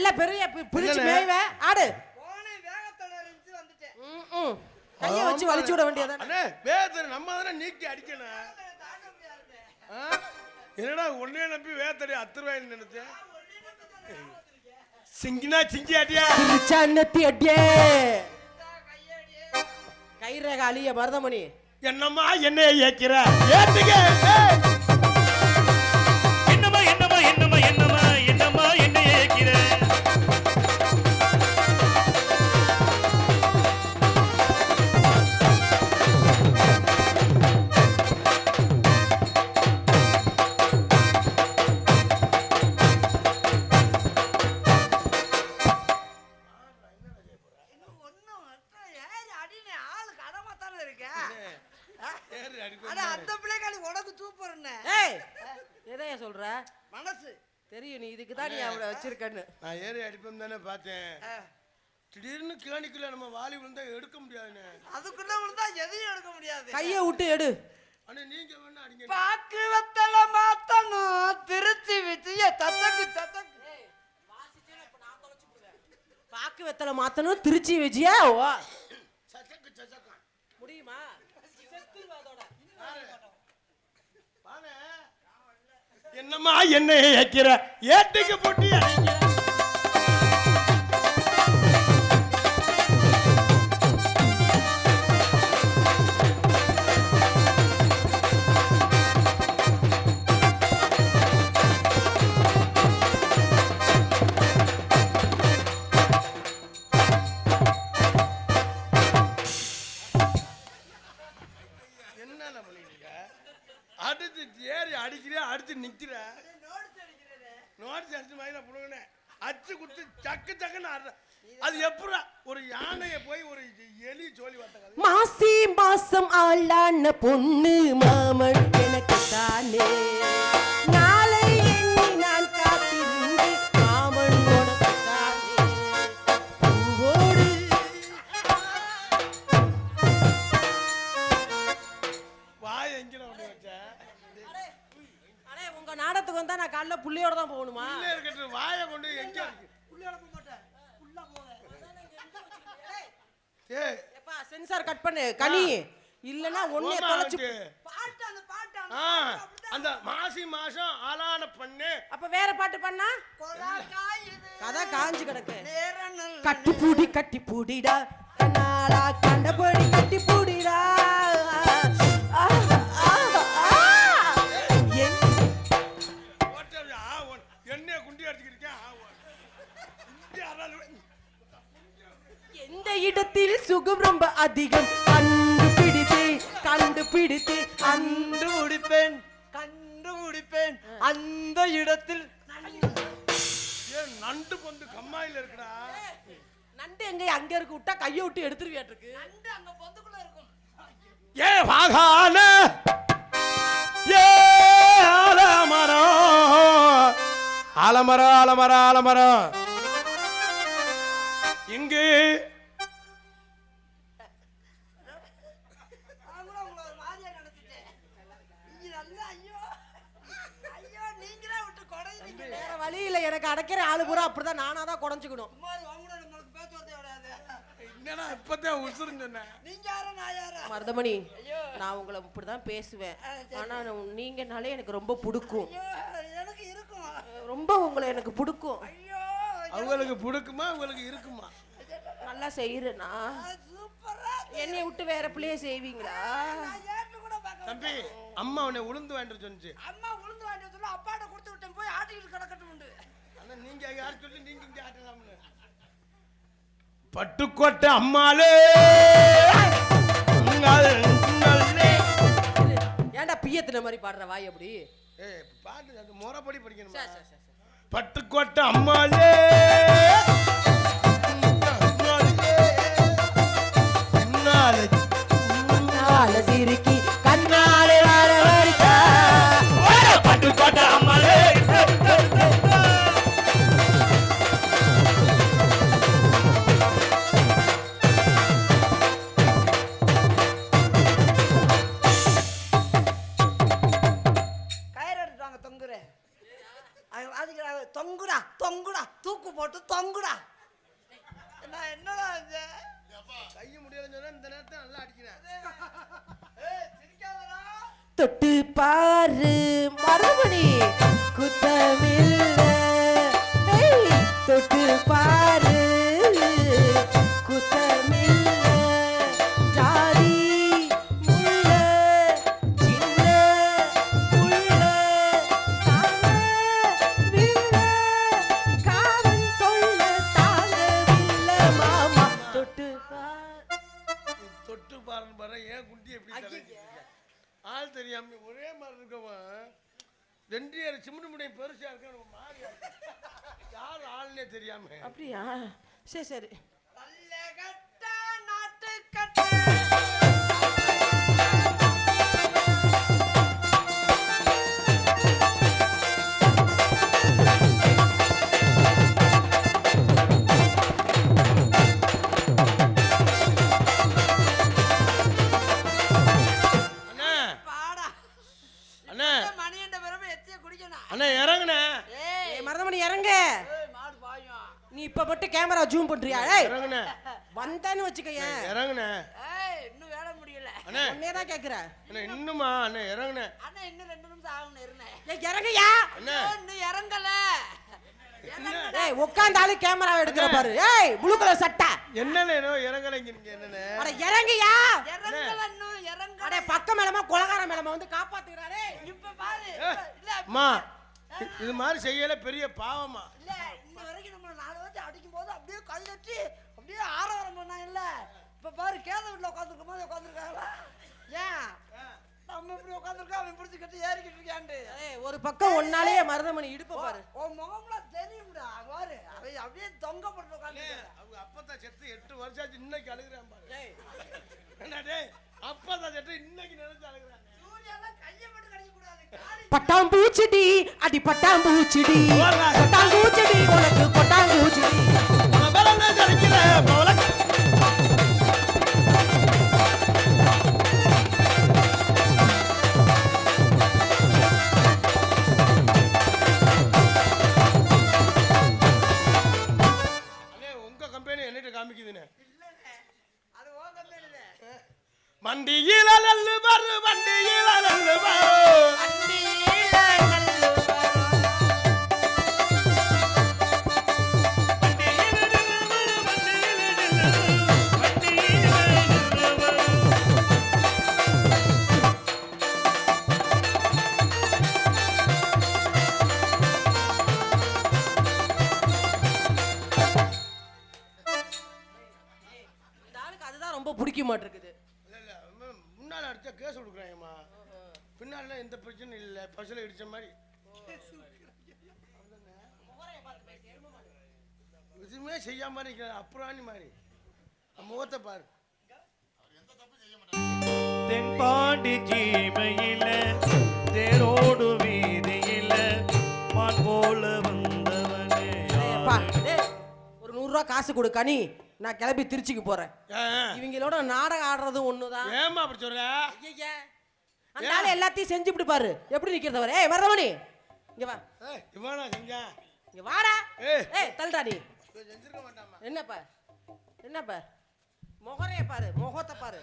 நல்ல பெரிய பிரிச்சு மேய்வே ஆடு. போனே வேகத்தோட இருந்து வந்துட்டேன். கையை வச்சு வலிச்சு விட வேண்டியதானே. அண்ணே வேகத்தை நம்ம தானே நீக்கி அடிக்கணும். என்னடா ஒன்னே நம்பி வேகத்தடி 10 ரூபாய் நினைச்சேன். சிங்கினா சிங்கி அடியா சன்னத்தி அடியே கைரேக அழிய மருதமணி. என்னம்மா என்னைய ஏக்கிற ஏத்துக்க. என்னம்மா என்னம்மா என்னம்மா என்னம்மா என்னம்மா என்னைய ஏக்கிற. எதையா சொல்ற? மனசு தெரியும் நீ இதுக்கு தான் நீ அவளை வச்சிருக்கன்னு. நான் ஏறி அடிப்பேன் தானே பார்த்தேன். திடீர்னு கேணிக்குள்ள நம்ம வாலி விழுந்தா எடுக்க முடியாதுண்ணே. அதுக்குள்ள விழுந்தா எதையும் எடுக்க முடியாது. கையை விட்டு எடு. ஆனா நீங்க வேணா அடிங்க. பாக்கு வத்தல மாத்தணும் திருச்சி விச்சிய தத்தக்கு தத்தக்கு. பாக்கு வெத்தலை மாத்தணும் திருச்சி விஜயா. ஓ சச்சக்கு சச்சக்கு முடியுமா? என்னம்மா என்னைய ஏக்கிற ஏத்துக்கு போட்டி அடிக்கிற. என்ன பண்ணிருக்க? அடுத்து ஏறி அடிக்கிற அடுத்து நிக்கிற. நோட்ஸ் அடிச்சு மாதிரி புடுங்கனே அச்சு குத்து சக்கு சக்குன்னு ஆடுற. அது எப்படா ஒரு யானையை போய் ஒரு எலி சோழி வார்த்தை. மாசி மாசம் ஆளான பொண்ணு மாமன் எனக்கு தானே நாளை எண்ணி நான் காத்திருந்து மாமன் உனக்கு தானே பூவோடு. வாய் எங்கிற ஒண்ணு வச்ச. அடே உங்க நாடத்துக்கு வந்தா நான் காலைல புள்ளியோட தான் போகணுமா? இல்ல இருக்கட்டு வாயை கொண்டு எங்க புள்ளையோட போக மாட்டேன். புள்ள போவேன். ஏய் எப்பா சென்சார் கட் பண்ணு கனி இல்லனா ஒண்ணே தொலைச்சு. பாட்டு அந்த பாட்டு அந்த மாசி மாசம் ஆளான பண்ணு. அப்ப வேற பாட்டு பண்ணா கொலாக்காயுது கதை காஞ்சு கிடக்கு. நேரனல் கட்டி பூடிடா கண்ணாடா கண்டபடி கட்டி பூடிடா. என்ன குண்டி அடிச்சிருக்கேன். எந்த இடத்தில் சுகம் ரொம்ப அதிகம் கண்டுபிடித்து கண்டுபிடிப்பேன் அந்த இடத்தில். நண்டு பொந்து கம்மாயில இருக்குடா. நண்டு எங்க அங்க இருக்கு விட்டா கையை விட்டு எடுத்துருவியாட்டுருக்கு. நண்டு அங்க பொந்துக்குள்ள இருக்கும். ஏ வாகால ஏ ஆலமரம் ஆலமரம் ஆலமரம் ஆலமரம் இங்கு வேற வழி இல்ல. எனக்கு அடைக்கிற ஆளு பூரா அப்படிதான் நானா தான் குறைஞ்சுக்கணும். என்னடா இப்பதான் உசுருன்னு சொன்னேன். நீங்க யாரா நான் யாரா? மருதமணி நான் உங்களை இப்படிதான் பேசுவேன். ஆனா நீங்கனாலே எனக்கு ரொம்ப பிடிக்கும். எனக்கு இருக்கும். ரொம்ப உங்களை எனக்கு பிடிக்கும். அவங்களுக்கு பிடிக்குமா உங்களுக்கு இருக்குமா? நல்லா செய்யறேனா? என்னைய விட்டு வேற பிள்ளைய செய்வீங்களா? தம்பி அம்மா உன்னை உளுந்து வாங்கிட்டு சொன்னிச்சு. அம்மா உளுந்து வாங்கிட்டு சொல்ல அப்பாட்ட கொடுத்து விட்டேன் போய் ஆட்டிட்டு கிடக்கட்டும் உண்டு. ஆனா நீங்க யார் சொல்லி நீங்க இங்க ஆட்டலாம்னு. பட்டுக்கோட்டை அம்மாளே ஏன்டா பியத்துல மாதிரி பாடுற வாய் அப்படி? ஏய் பாட்டு அது முறைப்படி படிக்கணுமா? பட்டுக்கோட்டை அம்மாளே சிரிக்கி கண்ணாலே வர வருதா பட்டுக்கோட்டை அம்மாளே. கயிறு எடுத்துவாங்க தொங்குற. அதுக்கு தொங்குடா தொங்குடா தூக்கு போட்டு தொங்குடா. நான் என்னடா இது? கை முடியலன்னு சொன்னா இந்த நேரத்தை நல்லா அடிக்கிறேன். சிரிக்காதடா. தொட்டு பாரு மறுபடி குத்தமில்ல. ஏய், தொட்டு பாரு குத்தமில்ல. ஜாதி முள்ள சின்ன முள்ள தாங்க வில்ல. காவல் தொல்ல தாங்க வில்ல மாமா. தொட்டு பாரு. தொட்டு பாருன்னு பாரு ஏன் குண்டி எப்படி தலைச்சிருக்க? ஆள் தெரியாம ஒரே மாதிரி இருக்கவன் 2 ஏர் சிமெண்ட் முடியும் பெருசா இருக்க மாறி யார் ஆள்னே தெரியாம. அப்படியா? சரி சரி. பல்லகட்ட நாட்டுக்கட்ட. அண்ணா பாடா. அண்ணா மணியண்ட பிறகு எத்திய குடிக்கணும். அண்ணா இறங்குண்ணே. ஏய் மருதமணி இறங்க. ஏய் மாடு பாயும். நீ இப்ப மட்டும் கேமரா ஜூம் பண்றியா? ஏய் இறங்குண்ணே வந்தான்னு வச்சுக்கயேன். இறங்குண்ணே. ஏய் இன்னும் வேலை முடியல. அண்ணே உன்னே தான் கேக்குறேன். அண்ணா இன்னுமா அண்ணே இறங்குண்ணே. அண்ணா இன்னும் 2 நிமிஷம் ஆகணும் இருந்தேன். ஏய் இறங்கயா. அண்ணே இன்னும் இறங்கல. ஏய் உட்கார்ந்தாலும் கேமரா எடுக்கற பாரு. ஏய் ப்ளூ கலர் சட்டை. என்னண்ணே இறங்கலைங்க நீங்க என்னண்ணே? அட இறங்கயா. இறங்கல இன்னும் இறங்கல. அட பக்க மேலமா கொலகார மேலமா வந்து காப்பாத்துறாரே. இப்ப பாரு. இல்ல அம்மா இது மாதிரி செய்யல பெரிய பாவமா. இல்ல இன்ன வரைக்கும் நம்ம 4 வருஷம் அடிக்கும் போது அப்படியே கல்லட்டி அப்படியே ஆரவாரம் பண்ணா இல்ல. இப்ப பாரு கேத வீட்ல உட்கார்ந்திருக்கும் போது உட்கார்ந்திருக்காங்களா? ஏன் நம்ம இப்படி உட்கார்ந்திருக்கோம் அவன் பிடிச்சி கட்டி ஏறிக்கிட்டு இருக்கான்டு. ஏய் ஒரு பக்கம் ஒன்னாலே மருதமணி இடுப்பு பாரு. உன் முகம்ல தெரியும்டா பாரு. அவன் அப்படியே தொங்க போட்டு உட்கார்ந்திருக்கான். அவங்க அப்பதான் செத்து 8 வருஷம் ஆச்சு இன்னைக்கு அழுகுறான் பாரு. ஏய் என்ன டேய் அப்பதான் செத்து இன்னைக்கு நினைச்சு அழுகுறாங்க. சூரியெல்லாம் கையை மட்டும் கடிக்க கூடாது. காலி பட்டாம்பூச்சிடி அடி பட்டாம்பூச்சிடி. பட்டாம்பூச்சிடி உனக்கு கொட்டாம்பூச்சிடி. அவளங்க ஜலிக்கிற போல அண்ணே உங்க கம்பெனி என்னட்ட காமிக்குதுனே. இல்லனே. அது ஓ கம்பெனில. மண்டியில நல்லு பாரு வண்டியில நல்லு பாரு. அண்டியில நல்லு வரும். இந்த ஆளுக்கு அதுதான் ரொம்ப பிடிக்க மாட்டேங்குது. இல்ல இல்ல முன்னால அடிச்சா கேஸ் கொடுக்குறாங்கம்மா. பின்னால எந்த பிரச்சனையும் இல்ல பஸ்ல இடிச்ச மாதிரி. எதுவுமே செய்யாம இருக்கிற அப்புறாணி மாதிரி முகத்தை பாரு. தென்பாண்டி சீமையில தேரோடு வீதியில மான் போல வந்தவனே ஏப்பா, டேய், ஒரு 100 ரூபா காசு கொடு கனி. நான் கிளம்பி திருச்சிக்கு போறேன். இவங்களோட நாடகம் ஆடுறது ஒண்ணுதான். ஏமா அப்படி சொல்ற? ஐயா அந்த ஆளு எல்லாத்தையும் செஞ்சுபிட்டு பாரு எப்படி நிக்கிறது பாரு. ஏய் மருதமணி இங்க வா. இவனா செஞ்சா இங்க வாடா. ஏய். ஏய் தள்ளுடா நீ. செஞ்சிருக்க மாட்டாமா. என்னப்பா என்னப்பா முகரைய பாரு முகத்தை பாரு.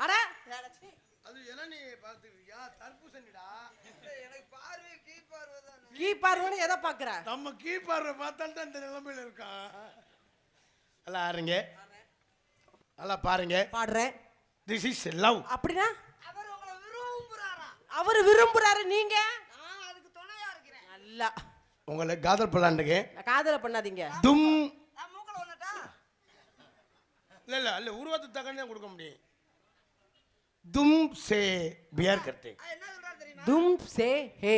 அட அது என்ன நீ பாத்துக்கிறியா? தர்பூசணிடா. எனக்கு பார்வை கீ பார்வை தானே. கீ பார்வன்னு எதை பாக்குற? நம்ம கீப்பார பார்த்தால் தான் இந்த நிலைமையில இருக்கான். நல்லா ஆடுறீங்க நல்லா பாருங்க. பாடுறேன். This is love. அப்படின்னா அவர் உங்களை விரும்புறாரா? அவரு விரும்புறாரு நீங்க நான் அதுக்கு துணையா இருக்கிறேன். நல்லா உங்களை காதல் பண்ணலாண்டுங்க. காதல பண்ணாதீங்க. தும் நான் மூக்கல ஒண்ணட்டா? இல்ல இல்ல இல்ல உருவத்தை தக்கனே கொடுக்க முடியும். தும் சே பியர் கர்த்தே. என்ன சொல்றாரு தெரியுமா? தும் சே ஹே.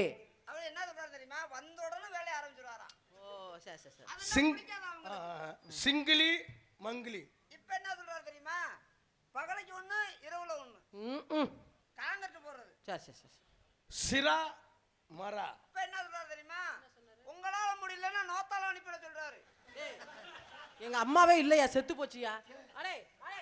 அவர் என்ன சொல்றாரு தெரியுமா? வந்த உடனே வேலைய ஆரம்பிச்சிடுவாரா? ஓ சரி சரி சரி. அது சிங் பிடிக்காத அவங்களுக்கு. சிங்கிலி மங்கிலி. இப்ப என்ன சொல்றாரு தெரியுமா? பகலைக்கு ஒண்ணு இரவுல ஒண்ணு ம் காங்கட்டு போறது. சரி சரி சரி. சிரா மரா. இப்ப என்ன சொல்றாரு தெரியுமா? உங்களால முடியலன்னா நோத்தால அனுப்பிட சொல்றாரு. எங்க அம்மாவே இல்லையா செத்து போச்சியா? அடே அடே